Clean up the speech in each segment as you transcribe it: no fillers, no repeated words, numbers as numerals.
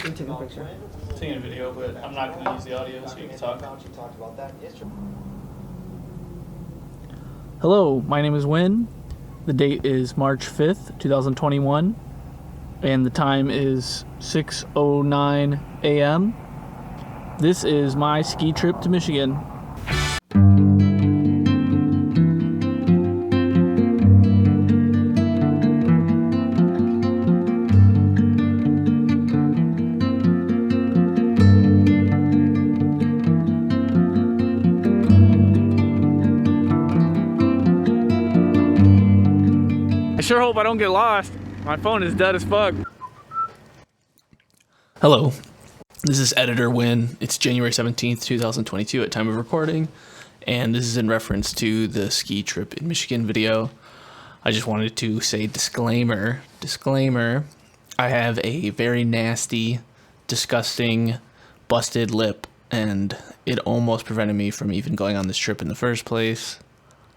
You taking a picture? Taking a video, but I'm not going to use the audio, so you can talk. Hello, my name is Win. The date is March 5th, 2021, and the time is 6:09 a.m. This is my ski trip to Michigan. I sure hope I don't get lost. My phone is dead as fuck. Hello, this is Editor Win. It's January 17th, 2022 at time of recording, and this is in reference to the ski trip in Michigan video. I just wanted to say disclaimer, I have a very nasty, disgusting, busted lip, and it almost prevented me from even going on this trip in the first place.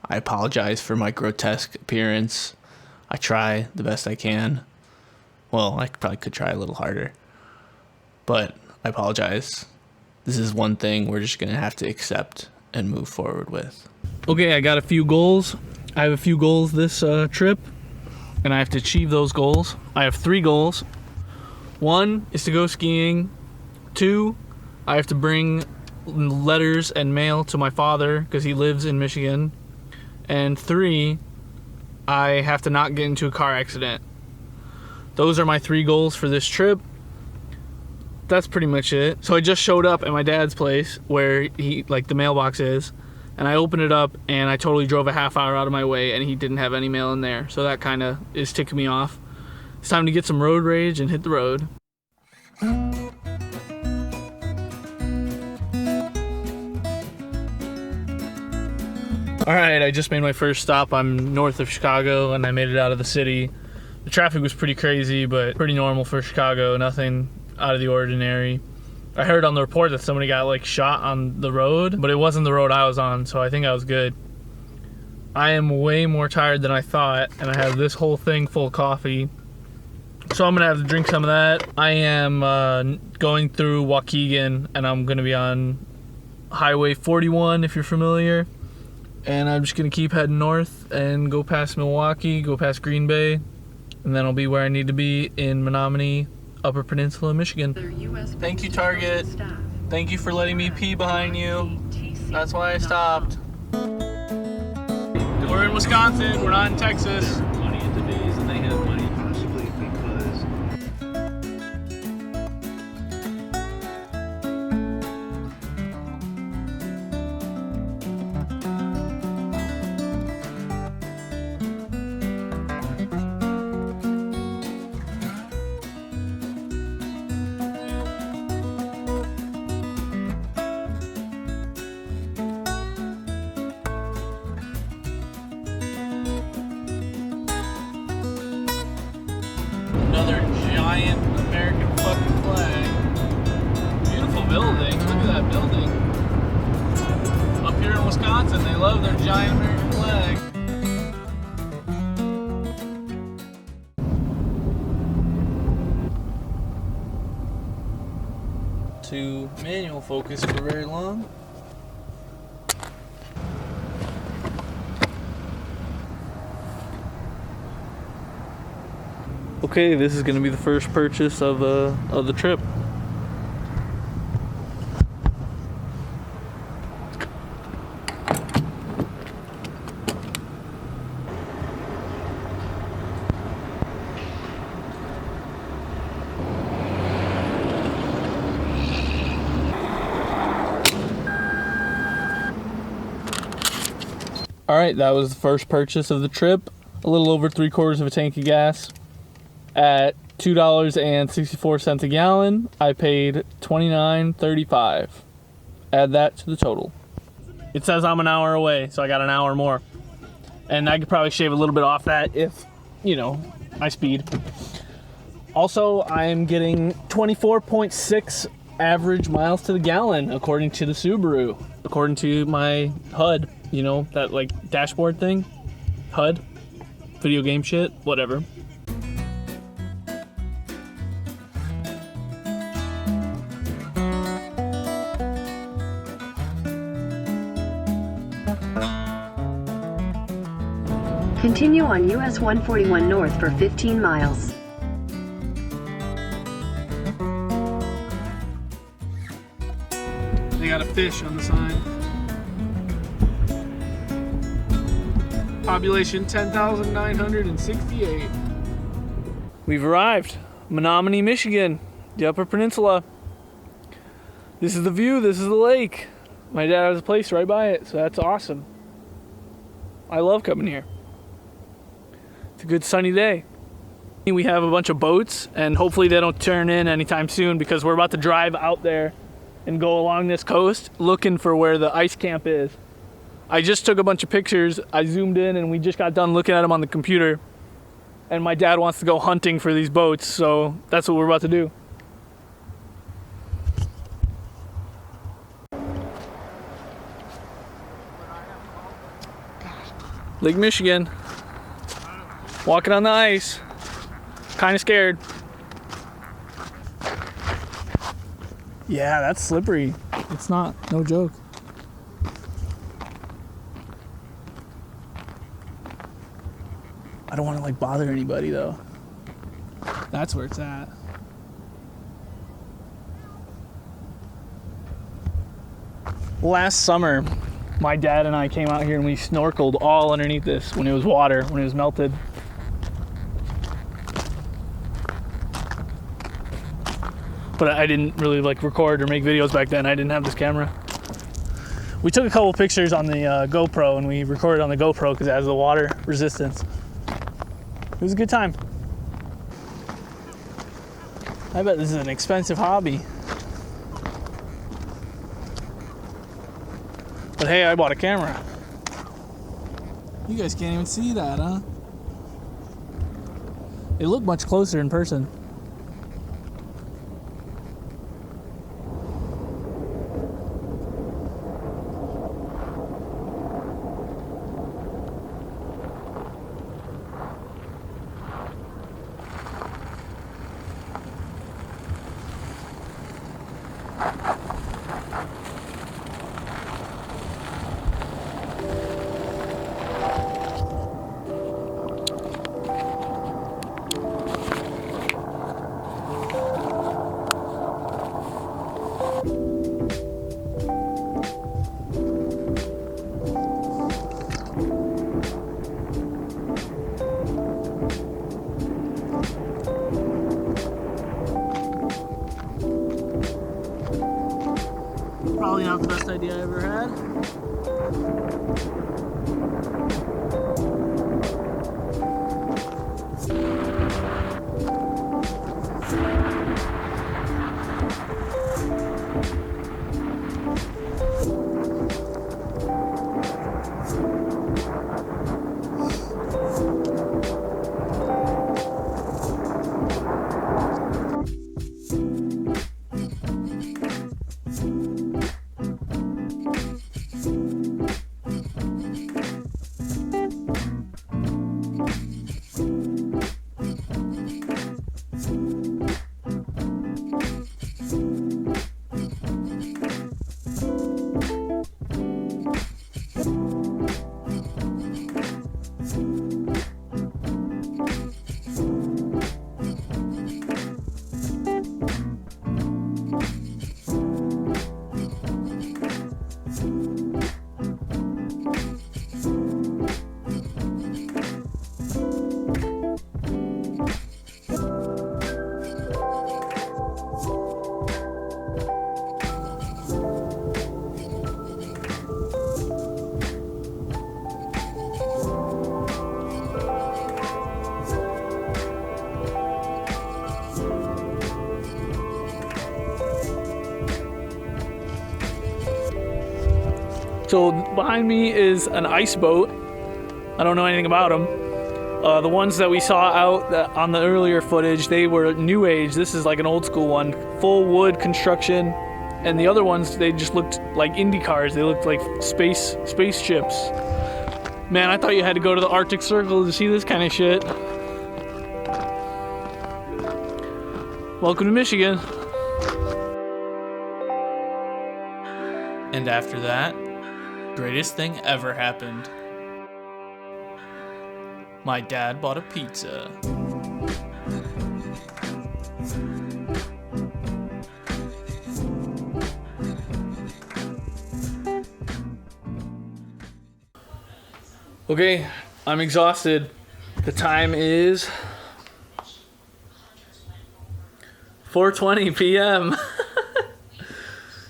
I apologize for my grotesque appearance. I try the best I can. Well, I probably could try a little harder, but I apologize. This is one thing we're just gonna have to accept and move forward with. Okay, I got a few goals. I have a few goals this trip, and I have to achieve those goals. I have 3 goals. 1 is to go skiing. 2, I have to bring letters and mail to my father because he lives in Michigan. And 3, I have to not get into a car accident. Those are my 3 goals for this trip. That's pretty much it. So I just showed up at my dad's place where the mailbox is, and I opened it up and I totally drove a half hour out of my way and he didn't have any mail in there. So that kind of is ticking me off. It's time to get some road rage and hit the road. All right, I just made my first stop. I'm north of Chicago and I made it out of the city. The traffic was pretty crazy, but pretty normal for Chicago, nothing out of the ordinary. I heard on the report that somebody got shot on the road, but it wasn't the road I was on, so I think I was good. I am way more tired than I thought, and I have this whole thing full of coffee, so I'm gonna have to drink some of that. I am going through Waukegan, and I'm gonna be on Highway 41 if you're familiar. And I'm just gonna keep heading north and go past Milwaukee, go past Green Bay, and then I'll be where I need to be in Menominee, Upper Peninsula, Michigan. Thank you, Target. Thank you for letting me pee behind you. That's why I stopped. We're in Wisconsin, we're not in Texas. Money in today's and they have money. Possibly because another giant American fucking flag. Beautiful building. Look at that building. Up here in Wisconsin, they love their giant American flag. To manual focus for very long. Okay, this is going to be the first purchase of the trip. All right, that was the first purchase of the trip. A little over 3/4 of a tank of gas. At $2.64 a gallon, I paid $29.35. Add that to the total. It says I'm an hour away, so I got an hour more. And I could probably shave a little bit off that if, my speed. Also, I'm getting 24.6 average miles to the gallon, according to the Subaru. According to my HUD, that dashboard thing. HUD, video game shit, whatever. Continue on US 141 North for 15 miles. They got a fish on the sign. Population 10,968. We've arrived. Menominee, Michigan. The Upper Peninsula. This is the view. This is the lake. My dad has a place right by it, so that's awesome. I love coming here. It's a good sunny day. We have a bunch of boats, and hopefully they don't turn in anytime soon because we're about to drive out there and go along this coast looking for where the ice camp is. I just took a bunch of pictures. I zoomed in and we just got done looking at them on the computer. And my dad wants to go hunting for these boats, so that's what we're about to do. Lake Michigan. Walking on the ice. Kind of scared. Yeah, that's slippery. It's not, no joke. I don't want to like bother anybody though. That's where it's at. Last summer, my dad and I came out here and we snorkeled all underneath this when it was water, when it was melted. But I didn't really like record or make videos back then. I didn't have this camera. We took a couple pictures on the GoPro and we recorded on the GoPro because it has the water resistance. It was a good time. I bet this is an expensive hobby. But hey, I bought a camera. You guys can't even see that, huh? It looked much closer in person. Probably not the best idea I ever had. So behind me is an ice boat. I don't know anything about them. The ones that we saw out on the earlier footage, they were new age. This is like an old school one, full wood construction. And the other ones, they just looked like Indy cars. They looked like spaceships. Man, I thought you had to go to the Arctic Circle to see this kind of shit. Welcome to Michigan. And after that, greatest thing ever happened. My dad bought a pizza. Okay, I'm exhausted. The time is 4:20 p.m.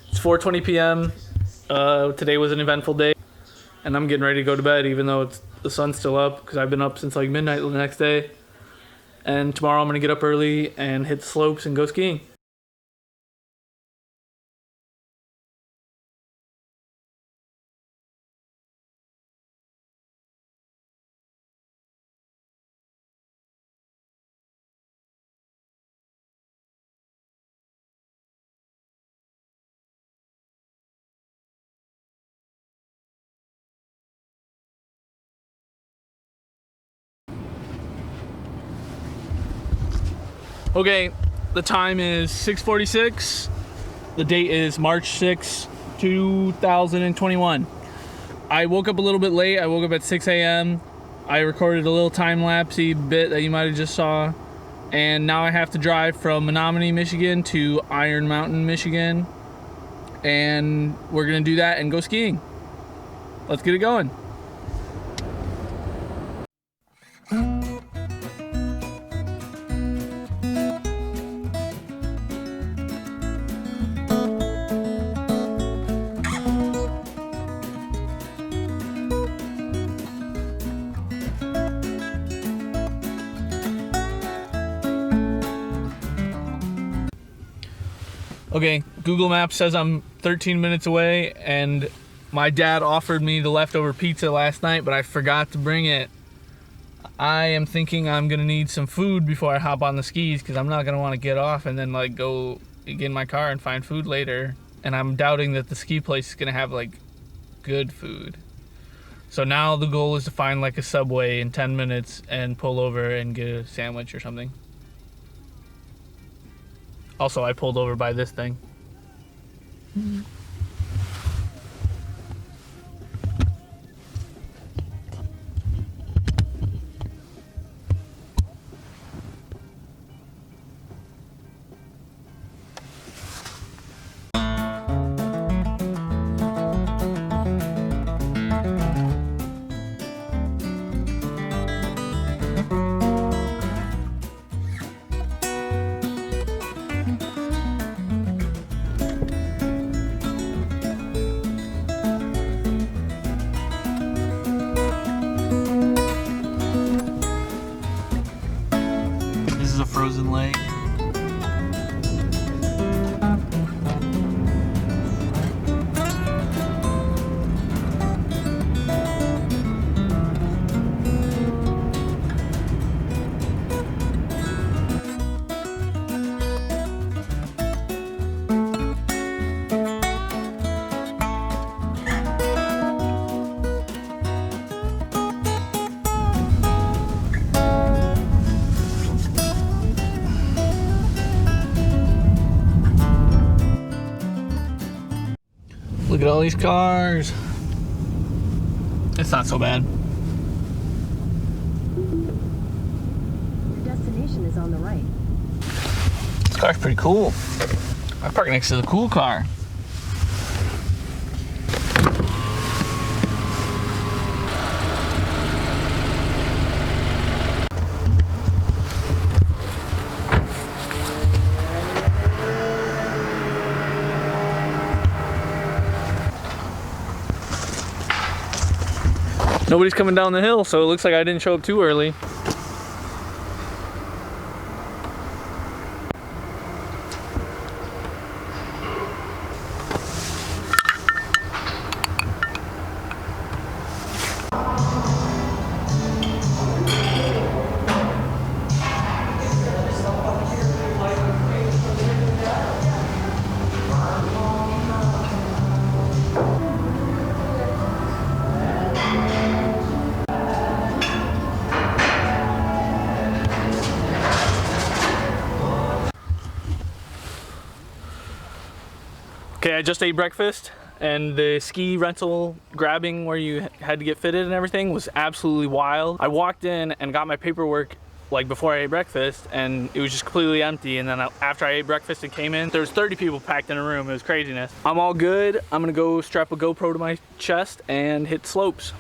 It's 4:20 p.m. Today was an eventful day, and I'm getting ready to go to bed even though the sun's still up because I've been up since like midnight the next day. And tomorrow I'm going to get up early and hit the slopes and go skiing. Okay, the time is 6:46. The date is March 6, 2021. I woke up a little bit late. I woke up at 6 a.m. I recorded a little time-lapsey bit that you might have just saw. And now I have to drive from Menominee, Michigan to Iron Mountain, Michigan. And we're gonna do that and go skiing. Let's get it going. Okay, Google Maps says I'm 13 minutes away, and my dad offered me the leftover pizza last night, but I forgot to bring it. I am thinking I'm gonna need some food before I hop on the skis because I'm not gonna want to get off and then like go get in my car and find food later. And I'm doubting that the ski place is gonna have like good food. So now the goal is to find like a Subway in 10 minutes and pull over and get a sandwich or something. Also, I pulled over by this thing. This is a frozen lake. Look at all these cars. It's not so bad. Your destination is on the right. This car's pretty cool. I parked next to the cool car. Nobody's coming down the hill, so it looks like I didn't show up too early. Okay, I just ate breakfast and the ski rental grabbing where you had to get fitted and everything was absolutely wild. I walked in and got my paperwork like before I ate breakfast, and it was just completely empty. And then after I ate breakfast and came in, there was 30 people packed in a room. It was craziness. I'm all good. I'm gonna go strap a GoPro to my chest and hit slopes.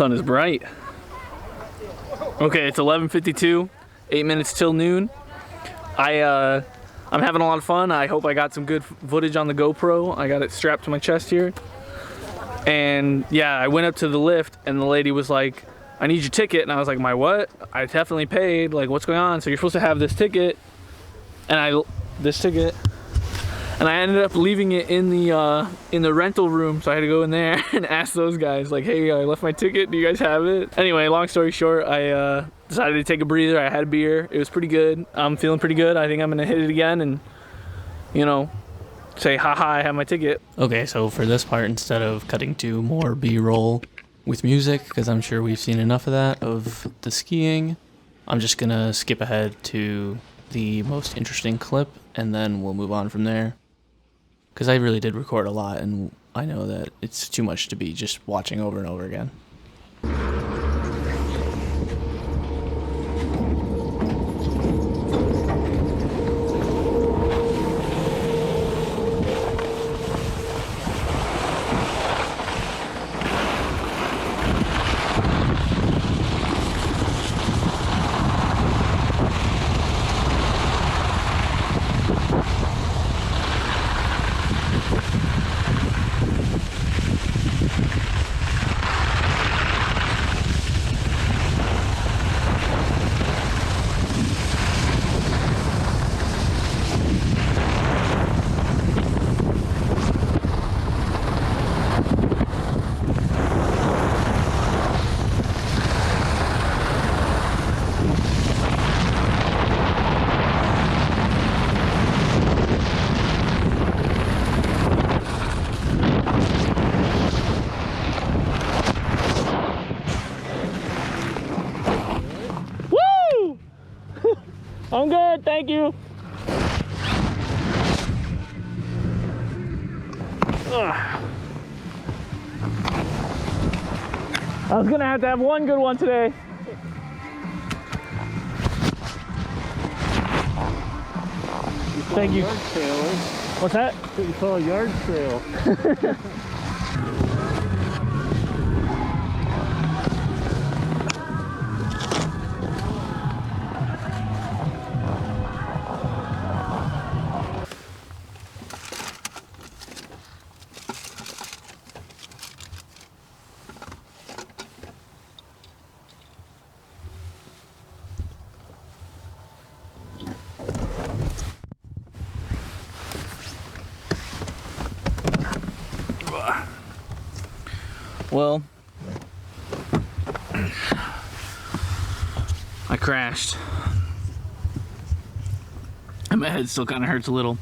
Sun is bright. Okay, it's 11:52, 8 minutes till noon. I'm having a lot of fun. I hope I got some good footage on the GoPro. I got it strapped to my chest here. And yeah, I went up to the lift and the lady was like, I need your ticket. And I was like, my what? I definitely paid. Like, what's going on? So you're supposed to have this ticket. And this ticket. And I ended up leaving it in the rental room. So I had to go in there and ask those guys like, hey, I left my ticket. Do you guys have it? Anyway, long story short, I decided to take a breather. I had a beer. It was pretty good. I'm feeling pretty good. I think I'm gonna hit it again and, you know, say, haha, I have my ticket. Okay, so for this part, instead of cutting to more B-roll with music, because I'm sure we've seen enough of that, of the skiing, I'm just gonna skip ahead to the most interesting clip, and then we'll move on from there. Because I really did record a lot, and I know that it's too much to be just watching over and over again. I'm good, thank you. Ugh. I was gonna have to have one good one today. Thank you. What's that? You call a yard sale. Well, I crashed. And my head still kind of hurts a little.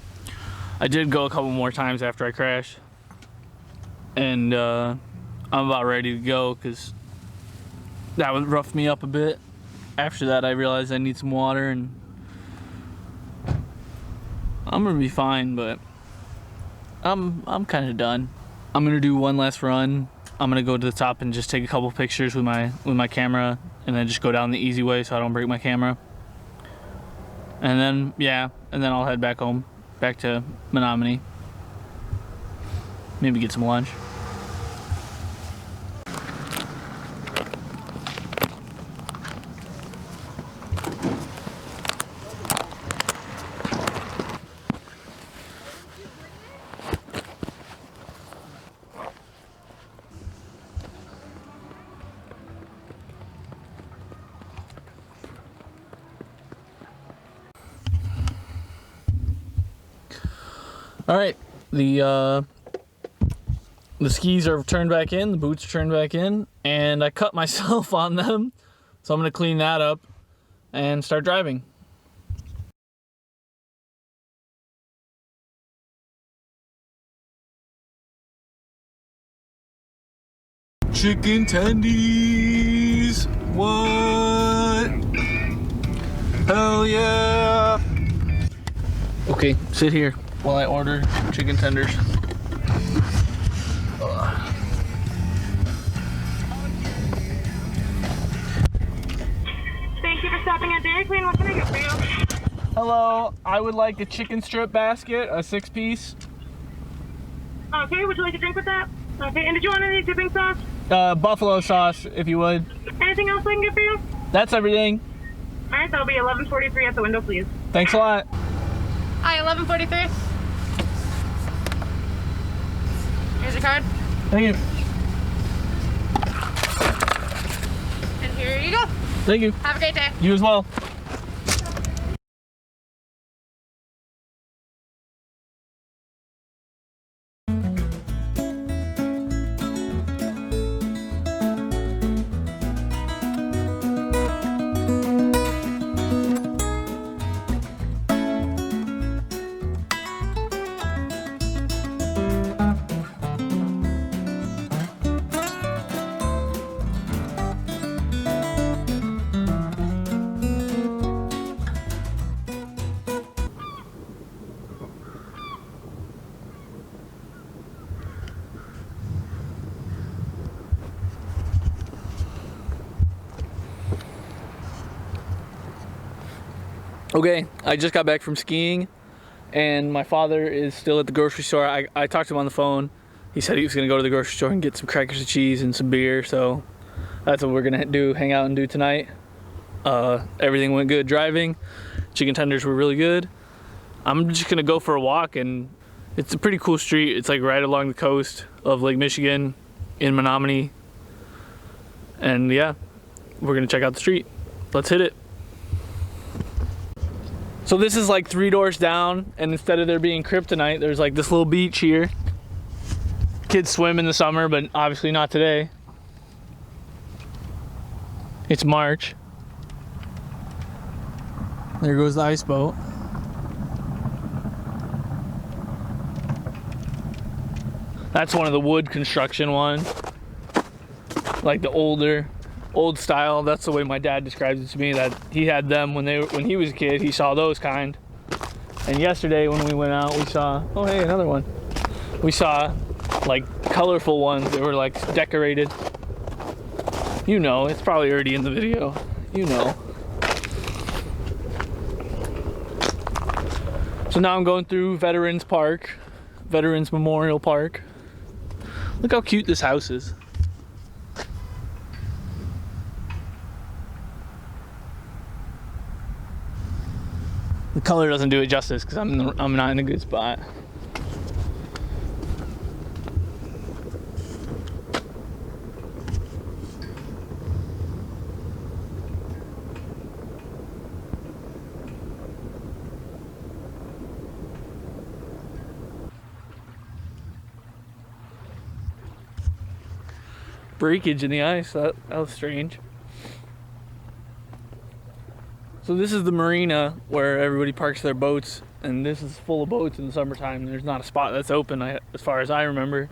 I did go a couple more times after I crashed. And I'm about ready to go because that would rough me up a bit. After that, I realized I need some water and I'm gonna be fine, but I'm kind of done. I'm gonna do one last run. I'm gonna go to the top and just take a couple pictures with my camera and then just go down the easy way so I don't break my camera. And then, yeah, and then I'll head back home, back to Menominee. Maybe get some lunch. All right, the skis are turned back in, the boots are turned back in, and I cut myself on them, so I'm gonna clean that up and start driving. Chicken tendies, what? Hell yeah! Okay, sit here while I order chicken tenders. Thank you for stopping at Dairy Queen. What can I get for you? Hello, I would like a chicken strip basket, a 6-piece. Okay, would you like a drink with that? Okay, and did you want any dipping sauce? Buffalo sauce, if you would. Anything else I can get for you? That's everything. All right, that'll be 11:43 at the window, please. Thanks a lot. Hi, 11:43. Here's your card. Thank you. And here you go. Thank you. Have a great day. You as well. Okay, I just got back from skiing and my father is still at the grocery store. I talked to him on the phone. He said he was gonna go to the grocery store and get some crackers and cheese and some beer, so that's what we're gonna do, hang out and do tonight. Everything went good driving. Chicken tenders were really good. I'm just gonna go for a walk, and it's a pretty cool street. It's like right along the coast of Lake Michigan in Menominee. And yeah, we're gonna check out the street. Let's hit it. So this is like 3 doors down, and instead of there being kryptonite, there's like this little beach here. Kids swim in the summer, but obviously not today. It's March. There goes the ice boat. That's one of the wood construction ones. Like the old style. That's the way my dad describes it to me, that he had them when he was a kid. He saw those kind. And yesterday when we went out, we saw, oh hey, another one. We saw like colorful ones that were like decorated. You know, it's probably already in the video. You know. So now I'm going through Veterans Memorial Park. Look how cute this house is. The color doesn't do it justice because I'm not in a good spot. Breakage in the ice, that was strange. So this is the marina where everybody parks their boats, and this is full of boats in the summertime. There's not a spot that's open as far as I remember.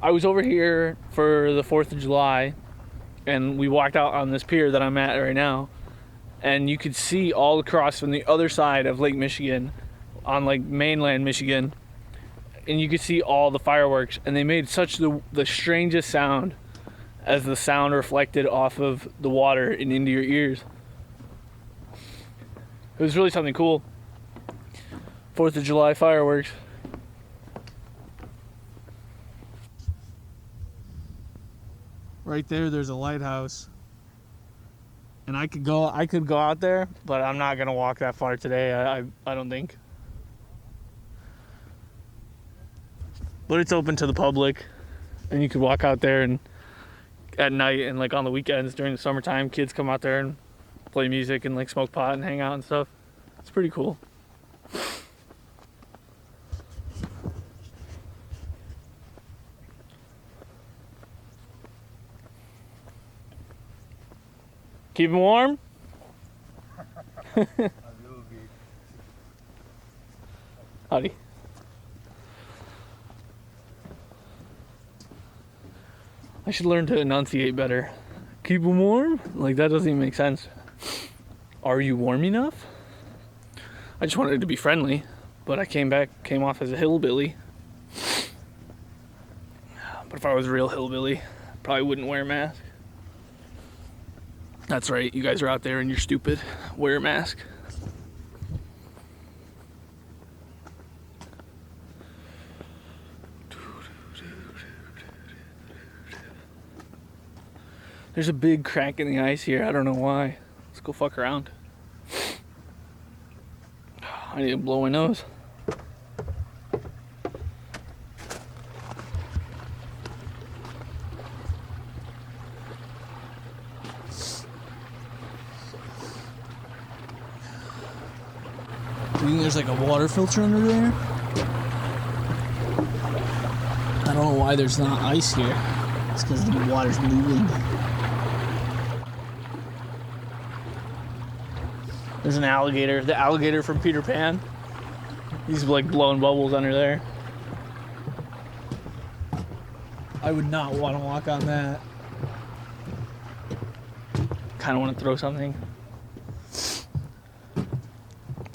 I was over here for the 4th of July, and we walked out on this pier that I'm at right now, and you could see all across from the other side of Lake Michigan, on like mainland Michigan, and you could see all the fireworks, and they made such the strangest sound as the sound reflected off of the water and into your ears. It was really something cool. 4th of July fireworks. Right there's a lighthouse. And I could go out there, but I'm not gonna walk that far today, I don't think. But it's open to the public, and you could walk out there, and at night and like on the weekends during the summertime, kids come out there and play music and like smoke pot and hang out and stuff. It's pretty cool. Keep him warm? Howdy. I should learn to enunciate better. Keep him warm? Like, that doesn't even make sense. Are you warm enough? I just wanted to be friendly, but I came off as a hillbilly. But if I was a real hillbilly, I probably wouldn't wear a mask. That's right, you guys are out there and you're stupid. Wear a mask. There's a big crack in the ice here. I don't know why. Let's go fuck around. I need to blow my nose. Do you think there's like a water filter under there? I don't know why there's not ice here. It's because the water's moving. There's an alligator. The alligator from Peter Pan. He's like blowing bubbles under there. I would not want to walk on that. Kind of want to throw something. I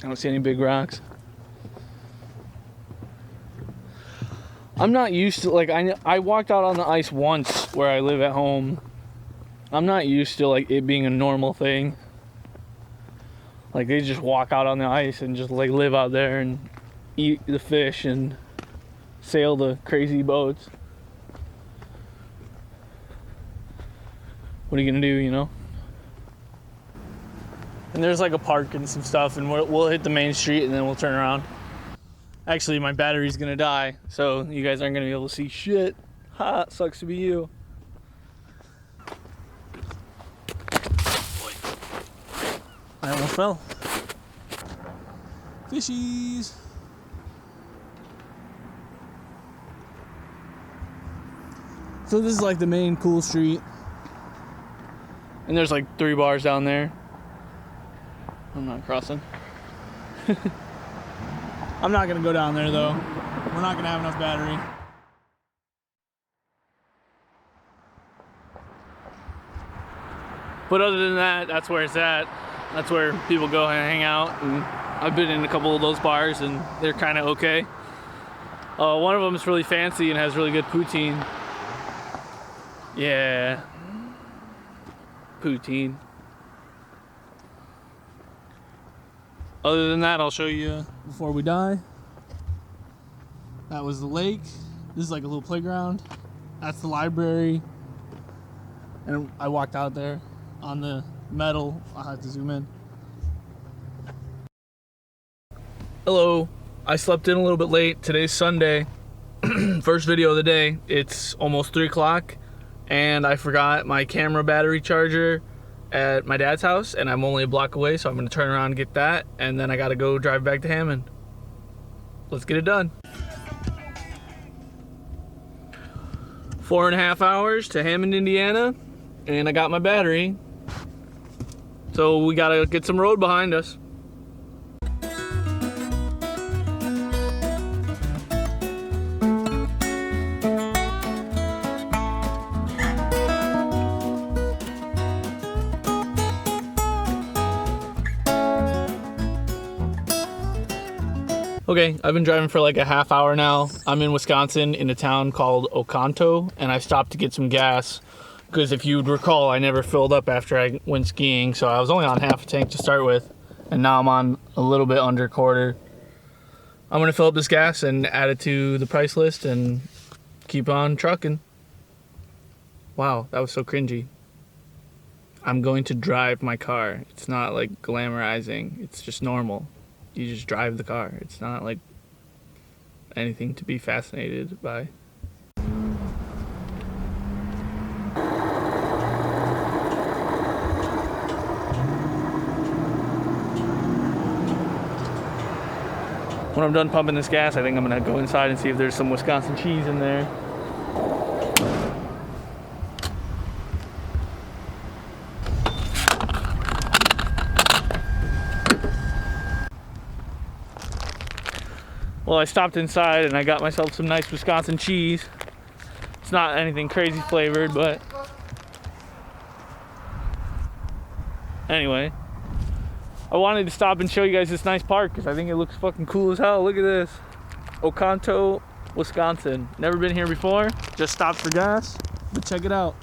don't see any big rocks. I'm not used to, like, I walked out on the ice once where I live at home. I'm not used to, like, it being a normal thing. Like, they just walk out on the ice and just, like, live out there and eat the fish and sail the crazy boats. What are you gonna do, you know? And there's, like, a park and some stuff, and we'll hit the main street and then we'll turn around. Actually, my battery's gonna die, so you guys aren't gonna be able to see shit. Ha, sucks to be you. I almost fell. Fishies! So this is like the main cool street. And there's like 3 bars down there. I'm not crossing. I'm not gonna go down there though. We're not gonna have enough battery. But other than that, that's where it's at. That's where people go and hang out. And I've been in a couple of those bars and they're kind of okay. One of them is really fancy and has really good poutine. Yeah. Poutine. Other than that, I'll show you. Before we die. That was the lake. This is like a little playground. That's the library. And I walked out there on the metal. I'll have to zoom in. Hello. I slept in a little bit late. Today's Sunday. First video of the day. It's almost 3 o'clock. And I forgot my camera battery charger at my dad's house, and I'm only a block away, so I'm gonna turn around and get that, and then I gotta go drive back to Hammond. Let's get it done. 4.5 hours to Hammond, Indiana, and I got my battery. So we gotta get some road behind us. Okay, I've been driving for like a half hour now. I'm in Wisconsin in a town called Oconto, and I stopped to get some gas because if you'd recall, I never filled up after I went skiing, so I was only on half a tank to start with, and now I'm on a little bit under a quarter. I'm gonna fill up this gas and add it to the price list and keep on trucking. Wow, that was so cringy. I'm going to drive my car. It's not like glamorizing, it's just normal. You just drive the car. It's not like anything to be fascinated by. When I'm done pumping this gas, I think I'm gonna go inside and see if there's some Wisconsin cheese in there. Well, I stopped inside and I got myself some nice Wisconsin cheese. It's not anything crazy flavored, but anyway, I wanted to stop and show you guys this nice park because I think it looks fucking cool as hell. Look at this. Oconto, Wisconsin. Never been here before. Just stopped for gas, but check it out.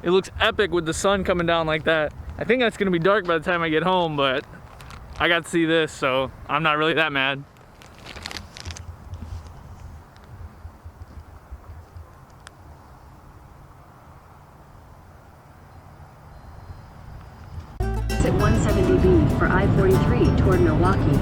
It looks epic with the sun coming down like that. I think that's gonna be dark by the time I get home, but I got to see this, so I'm not really that mad. Exit 170B for I-43 toward Milwaukee.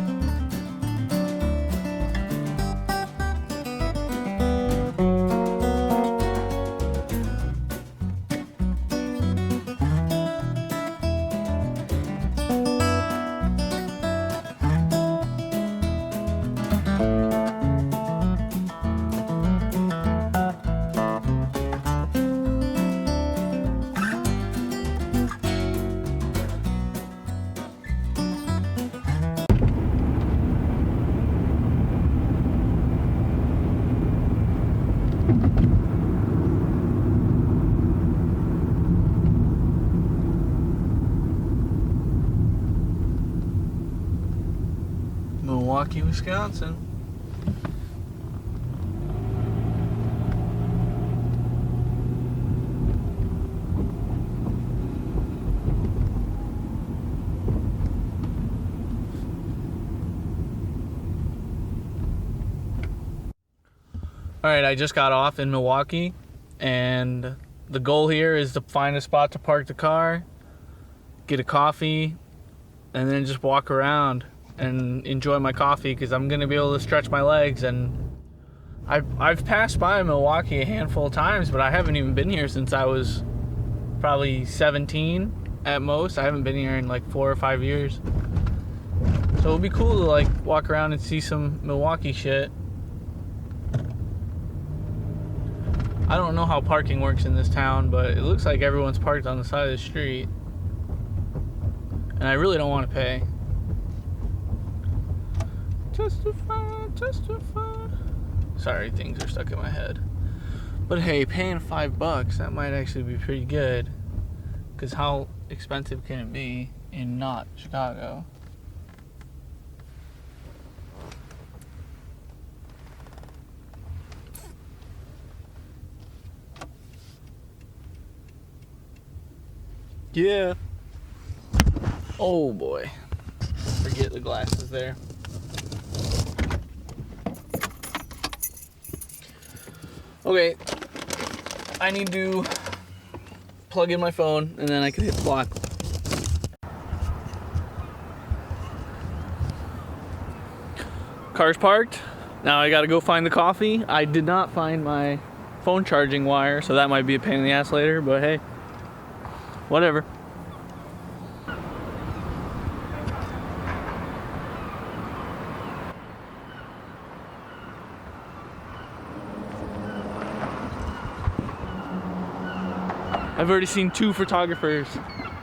Milwaukee, Wisconsin. All right, I just got off in Milwaukee, and the goal here is to find a spot to park the car, get a coffee, and then just walk around and enjoy my coffee, because I'm gonna be able to stretch my legs. And I've passed by Milwaukee a handful of times, but I haven't even been here since I was probably 17 at most. I haven't been here in like 4 or 5 years. So it'll be cool to like walk around and see some Milwaukee shit. I don't know how parking works in this town, but it looks like everyone's parked on the side of the street. And I really don't want to pay. Testify, testify. Sorry, things are stuck in my head. But hey, paying $5, that might actually be pretty good. Because how expensive can it be in not Chicago? Yeah. Oh boy. Forget the glasses there. Okay. I need to plug in my phone and then I can hit block. Car's parked. Now I gotta go find the coffee. I did not find my phone charging wire, so that might be a pain in the ass later, but hey. Whatever. I've already seen 2 photographers.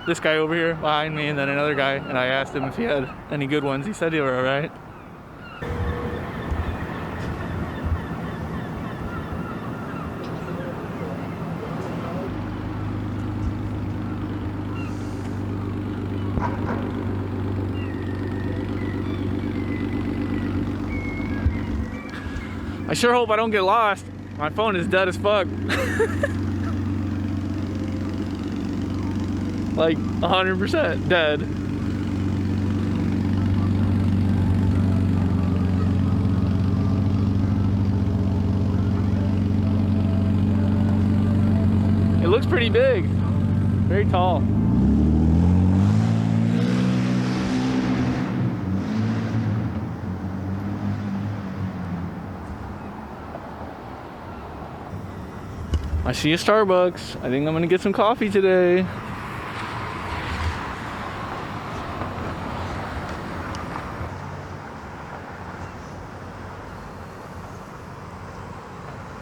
This guy over here behind me and then another guy, and I asked him if he had any good ones. He said they were alright. I sure hope I don't get lost. My phone is dead as fuck. Like 100% dead. It looks pretty big. Very tall. I see a Starbucks. I think I'm gonna get some coffee today.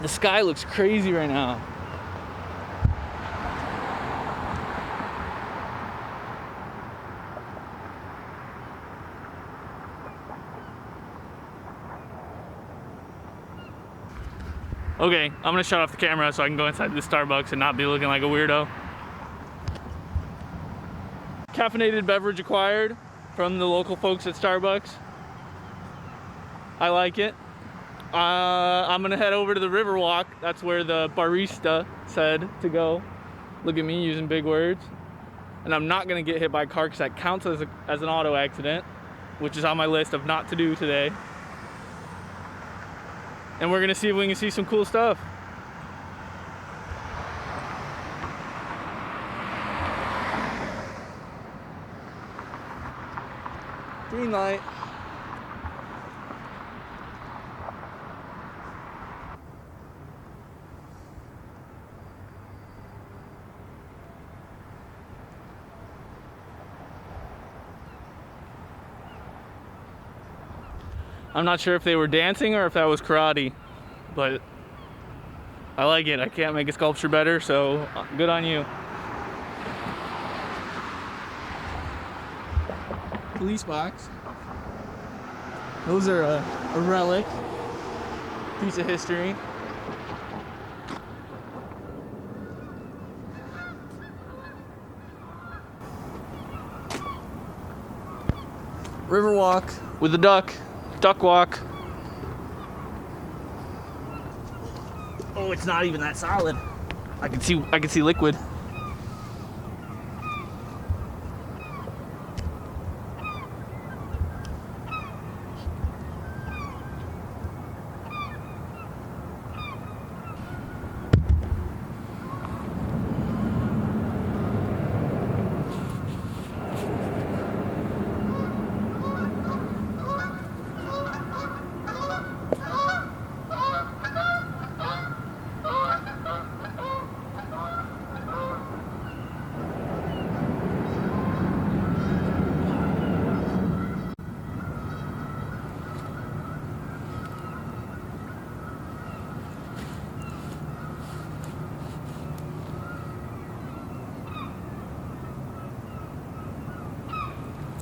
The sky looks crazy right now. Okay, I'm gonna shut off the camera so I can go inside the Starbucks and not be looking like a weirdo. Caffeinated beverage acquired from the local folks at Starbucks. I like it. I'm gonna head over to the Riverwalk. That's where the barista said to go. Look at me using big words. And I'm not gonna get hit by a car because that counts as an auto accident, which is on my list of not to do today. And we're gonna see if we can see some cool stuff. Green light. I'm not sure if they were dancing or if that was karate, but I like it. I can't make a sculpture better, so good on you. Police box. Those are a relic, piece of history. River walk with a duck. Duck walk. Oh, it's not even that solid. I can see liquid.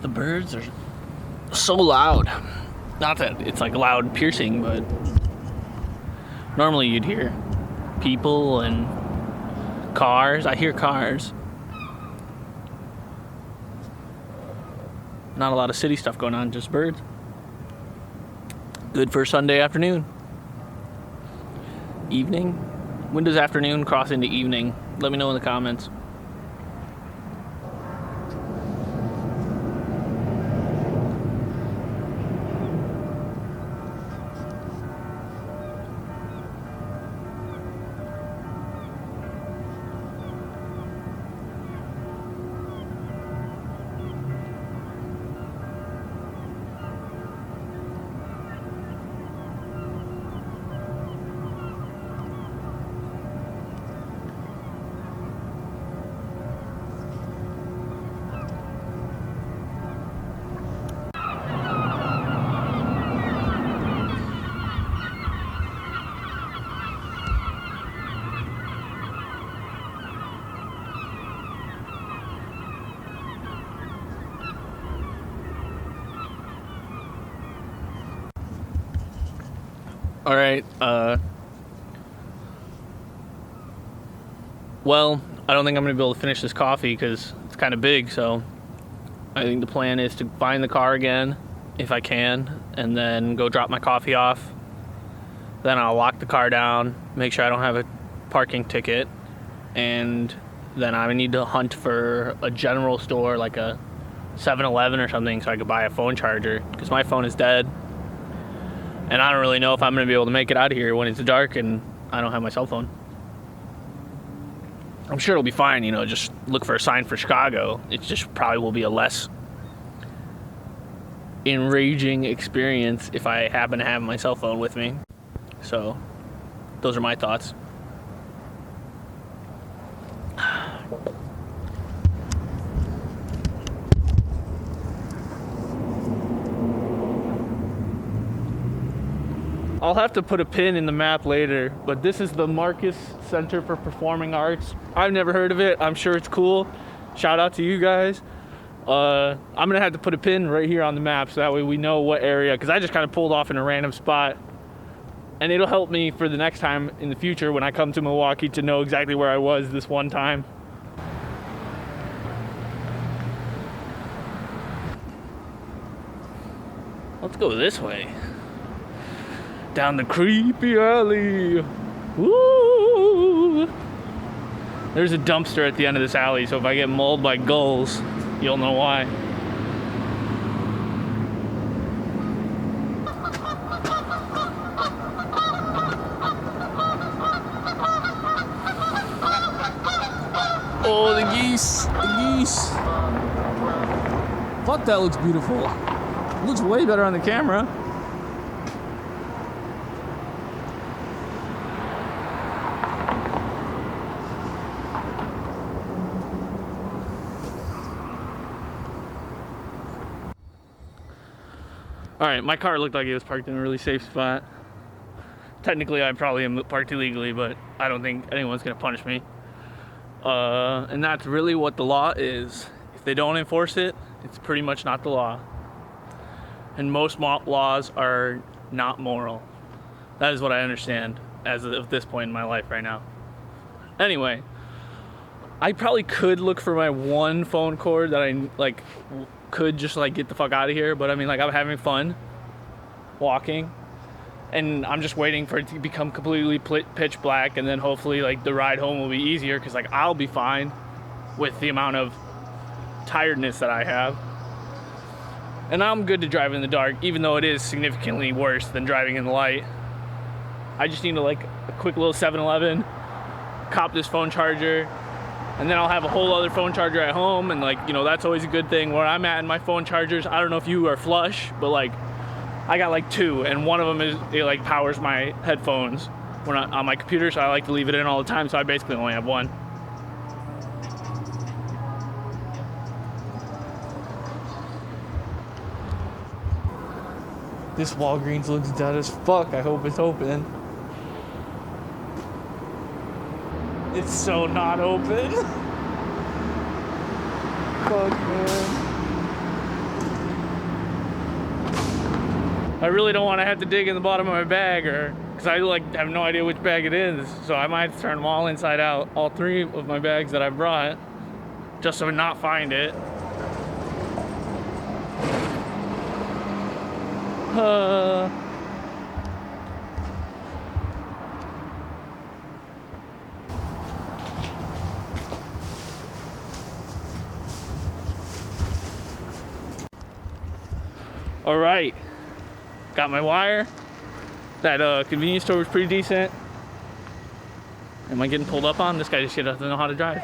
The birds are so loud. Not that it's like loud piercing, but normally you'd hear people and cars. I hear cars. Not a lot of city stuff going on, just birds. Good for Sunday afternoon. Evening? When does afternoon cross into evening? Let me know in the comments. All right, well, I don't think I'm gonna be able to finish this coffee because it's kind of big, so I think the plan is to find the car again, if I can, and then go drop my coffee off. Then I'll lock the car down, make sure I don't have a parking ticket, and then I need to hunt for a general store, like a 7-Eleven or something, so I could buy a phone charger, because my phone is dead. And I don't really know if I'm going to be able to make it out of here when it's dark and I don't have my cell phone. I'm sure it'll be fine, you know, just look for a sign for Chicago. It just probably will be a less enraging experience if I happen to have my cell phone with me. So, those are my thoughts. I'll have to put a pin in the map later, but this is the Marcus Center for Performing Arts. I've never heard of it. I'm sure it's cool. Shout out to you guys. I'm gonna have to put a pin right here on the map so that way we know what area, because I just kind of pulled off in a random spot. And it'll help me for the next time in the future when I come to Milwaukee to know exactly where I was this one time. Let's go this way. Down the creepy alley. Woo! There's a dumpster at the end of this alley, so if I get mauled by gulls, you'll know why. Oh, the geese! The geese! Fuck, that looks beautiful. It looks way better on the camera. Alright, my car looked like it was parked in a really safe spot. Technically, I probably am parked illegally, but I don't think anyone's gonna punish me. And that's really what the law is. If they don't enforce it, it's pretty much not the law. And most laws are not moral. That is what I understand as of this point in my life right now. Anyway, I probably could look for my one phone cord that I like could just like get the fuck out of here, but I mean, like, I'm having fun walking and I'm just waiting for it to become completely pitch black, and then hopefully like the ride home will be easier because like I'll be fine with the amount of tiredness that I have, and I'm good to drive in the dark, even though it is significantly worse than driving in the light. I just need to like a quick little 7-Eleven, cop this phone charger, and then I'll have a whole other phone charger at home, and like, you know, that's always a good thing. Where I'm at in my phone chargers, I don't know if you are flush, but like I got like 2, and one of them it like powers my headphones when on my computer, so I like to leave it in all the time, so I basically only have one. This Walgreens looks dead as fuck. I hope it's open. It's so not open. Fuck, man. I really don't want to have to dig in the bottom of my bag, or because I like have no idea which bag it is, so I might have to turn them all inside out, all 3 of my bags that I brought, just so I not find it. All right, got my wire. That convenience store was pretty decent. Am I getting pulled up on? This guy just doesn't know how to drive.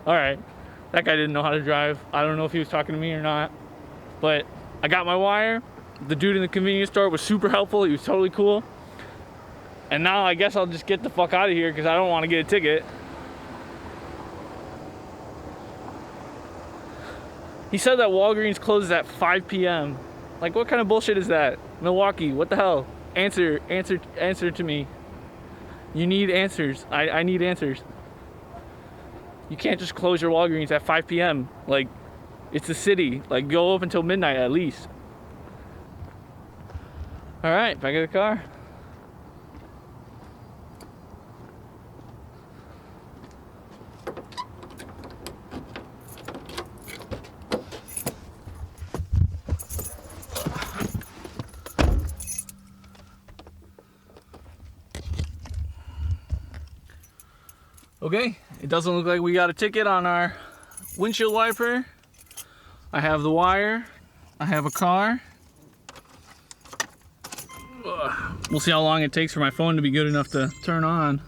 All right, that guy didn't know how to drive. I don't know if he was talking to me or not, but I got my wire. The dude in the convenience store was super helpful. He was totally cool. And now I guess I'll just get the fuck out of here because I don't want to get a ticket. He said that Walgreens closes at 5 p.m. Like, what kind of bullshit is that? Milwaukee, what the hell? Answer to me. You need answers. I need answers. You can't just close your Walgreens at 5 p.m. Like, it's a city. Like, go up until midnight at least. All right, back in the car. Okay, it doesn't look like we got a ticket on our windshield wiper. I have the wire. I have a car. We'll see how long it takes for my phone to be good enough to turn on.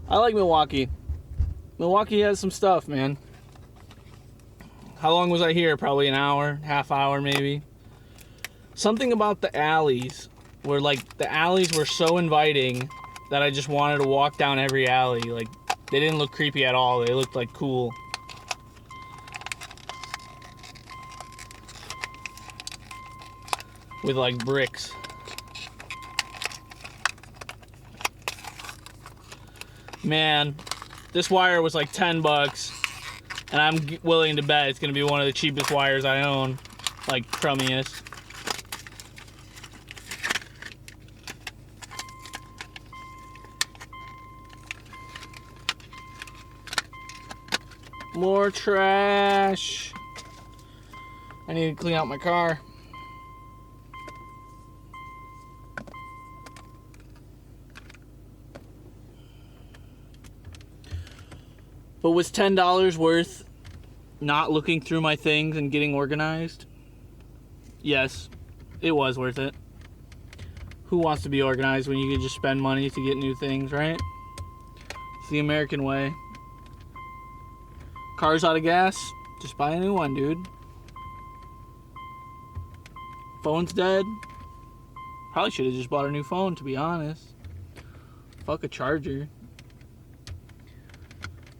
I like Milwaukee. Milwaukee has some stuff, man. How long was I here? Probably an hour, half hour maybe. Something about the alleys, where like the alleys were so inviting that I just wanted to walk down every alley. Like, they didn't look creepy at all. They looked like cool. With like bricks. Man, this wire was like 10 bucks, and I'm willing to bet it's gonna be one of the cheapest wires I own, like crummiest. More trash. I need to clean out my car. But was $10 worth not looking through my things and getting organized? Yes, it was worth it. Who wants to be organized when you can just spend money to get new things, right? It's the American way. Car's out of gas, just buy a new one, dude. Phone's dead. Probably should have just bought a new phone, to be honest. Fuck a charger.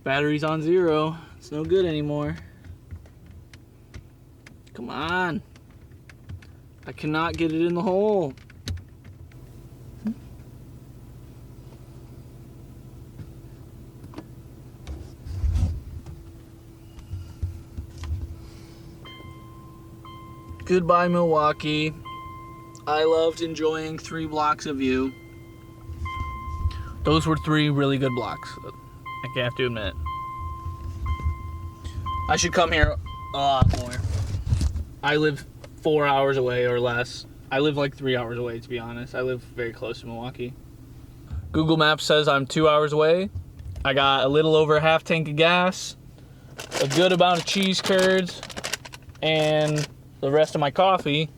Battery's on 0. It's no good anymore. Come on. I cannot get it in the hole. Goodbye, Milwaukee. I loved enjoying 3 blocks of you. Those were 3 really good blocks. I have to admit. I should come here a lot more. I live 4 hours away or less. I live like 3 hours away, to be honest. I live very close to Milwaukee. Google Maps says I'm 2 hours away. I got a little over a half tank of gas, a good amount of cheese curds, and the rest of my coffee.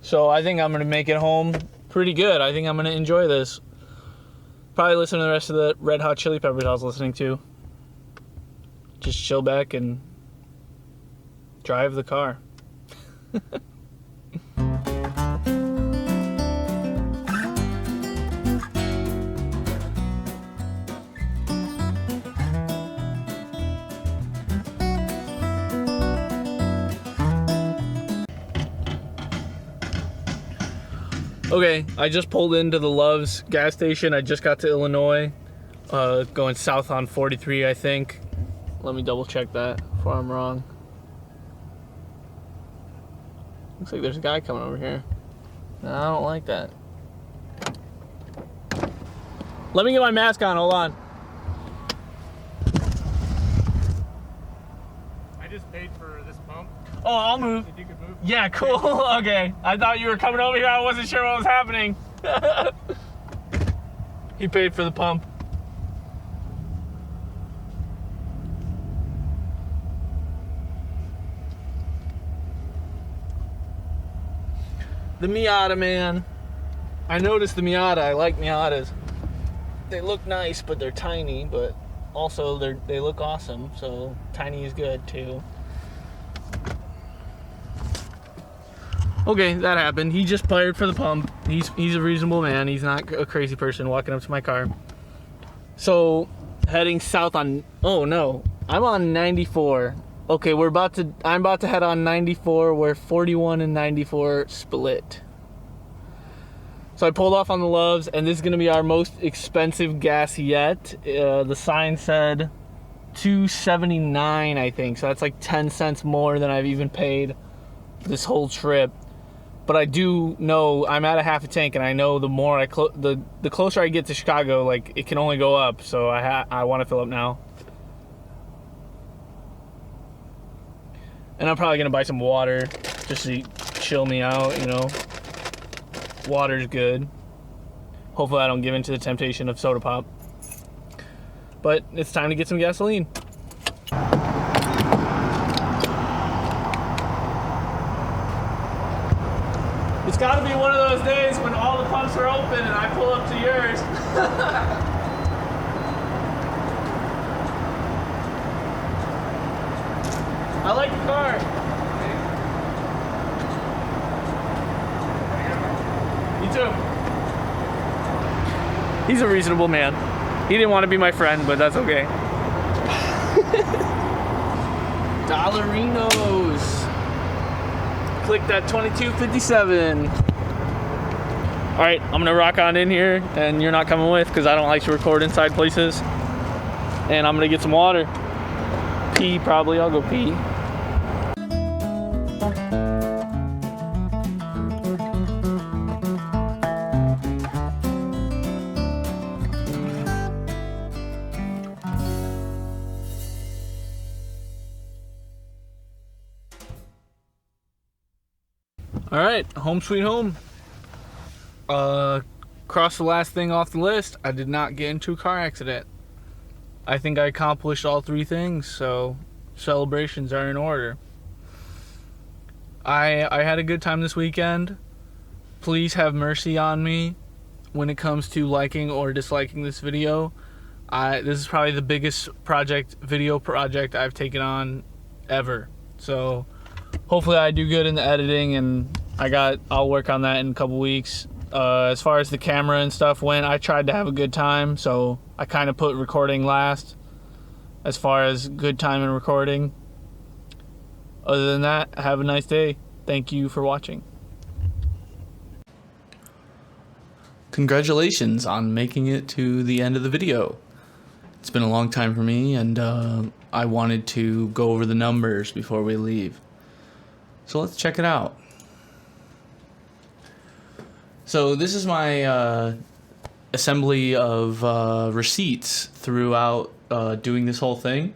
So I think I'm gonna make it home pretty good. I think I'm gonna enjoy this. Probably listen to the rest of the Red Hot Chili Peppers I was listening to. Just chill back and drive the car. Okay, I just pulled into the Love's gas station. I just got to Illinois, going south on 43, I think. Let me double check that before I'm wrong. Looks like there's a guy coming over here. No, I don't like that. Let me get my mask on, hold on. I just paid for this pump. Oh, I'll move. If you could move. Yeah, cool. Okay. I thought you were coming over here. I wasn't sure what was happening. He paid for the pump. The Miata, man. I noticed the Miata. I like Miatas. They look nice, but they're tiny, but also they look awesome, so tiny is good too. Okay, that happened. He just fired for the pump. He's a reasonable man. He's not a crazy person walking up to my car. So, heading south on, oh no, I'm on 94. Okay, I'm about to head on 94 where 41 and 94 split. So I pulled off on the Loves, and this is gonna be our most expensive gas yet. The sign said $2.79, I think. So that's like 10 cents more than I've even paid this whole trip. But I do know I'm at a half a tank, and I know the more the closer I get to Chicago, like it can only go up. So I want to fill up now. And I'm probably gonna buy some water just to chill me out, you know. Water's good. Hopefully I don't give in to the temptation of soda pop. But it's time to get some gasoline. It's gotta be one of those days when all the pumps are open and I pull up to yours. I like the car. You too. He's a reasonable man. He didn't want to be my friend, but that's okay. Dollarinos. Click that 2257. All right, I'm gonna rock on in here, and you're not coming with because I don't like to record inside places. And I'm gonna get some water. Pee probably. I'll go pee. All right, home sweet home. Cross the last thing off the list. I did not get into a car accident. I think I accomplished all 3 things, so celebrations are in order. I had a good time this weekend. Please have mercy on me when it comes to liking or disliking this video. This is probably the biggest video project I've taken on ever. So hopefully I do good in the editing, and I'll work on that in a couple weeks. As far as the camera and stuff went, I tried to have a good time, so I kind of put recording last as far as good time in recording. Other than that, have a nice day. Thank you for watching. Congratulations on making it to the end of the video. It's been a long time for me, and I wanted to go over the numbers before we leave. So let's check it out. So this is my assembly of receipts throughout doing this whole thing.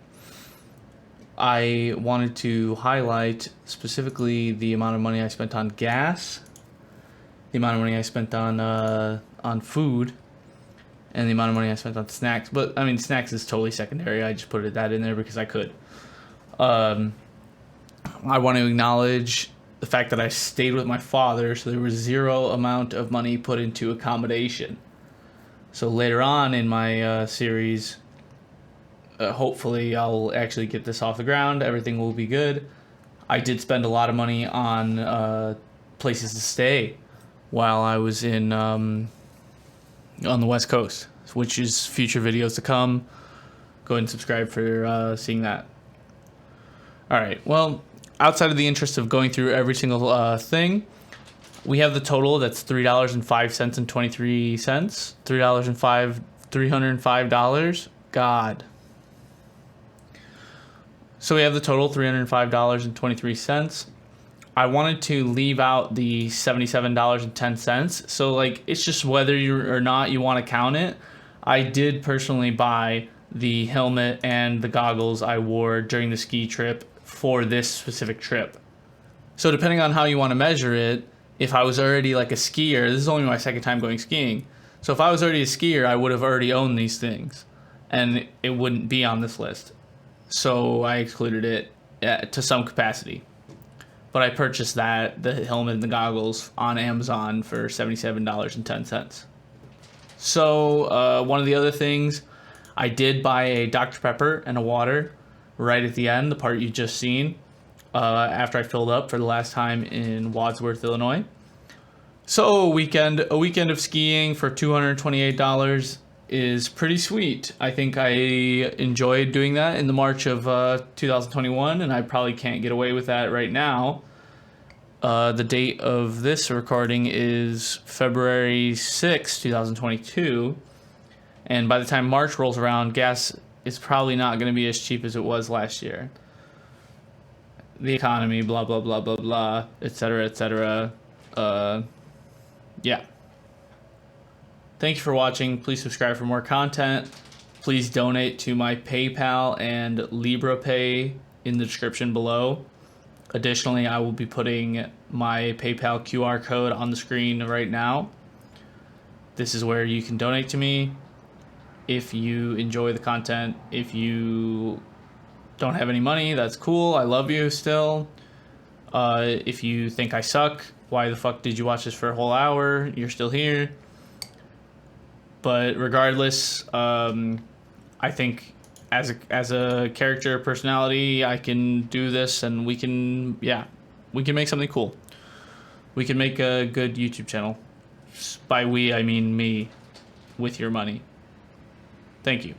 I wanted to highlight specifically the amount of money I spent on gas, the amount of money I spent on food, and the amount of money I spent on snacks. But I mean, snacks is totally secondary. I just put that in there because I could. I want to acknowledge the fact that I stayed with my father, so there was zero amount of money put into accommodation. So later on in my series, hopefully I'll actually get this off the ground. Everything will be good. I did spend a lot of money on places to stay while I was on the West Coast, which is future videos to come. Go ahead and subscribe for seeing that. All right, well, outside of the interest of going through every single thing, we have the total. That's $3.05 and 23 cents. $305. God. So we have the total, $305.23. I wanted to leave out the $77.10. So like, it's just whether you or not you want to count it. I did personally buy the helmet and the goggles I wore during the ski trip for this specific trip. So depending on how you want to measure it, if I was already like a skier, this is only my second time going skiing. So if I was already a skier, I would have already owned these things and it wouldn't be on this list. So I excluded it to some capacity. But I purchased the helmet and the goggles on Amazon for $77.10. So one of the other things, I did buy a Dr. Pepper and a water right at the end, the part you just seen, after I filled up for the last time in Wadsworth, Illinois. So a weekend of skiing for $228 is pretty sweet. I think I enjoyed doing that in the March of 2021, and I probably can't get away with that right now. The date of this recording is February 6, 2022, and by the time March rolls around, gas is probably not going to be as cheap as it was last year. The economy, blah, blah, blah, blah, blah, etc., etc. Yeah. Thank you for watching. Please subscribe for more content. Please donate to my PayPal and LibraPay in the description below. Additionally, I will be putting my PayPal QR code on the screen right now. This is where you can donate to me if you enjoy the content. If you don't have any money, that's cool. I love you still. If you think I suck, why the fuck did you watch this for a whole hour? You're still here. But regardless, I think as a character personality, I can do this, and we can make something cool. We can make a good YouTube channel. By we, I mean me, with your money. Thank you.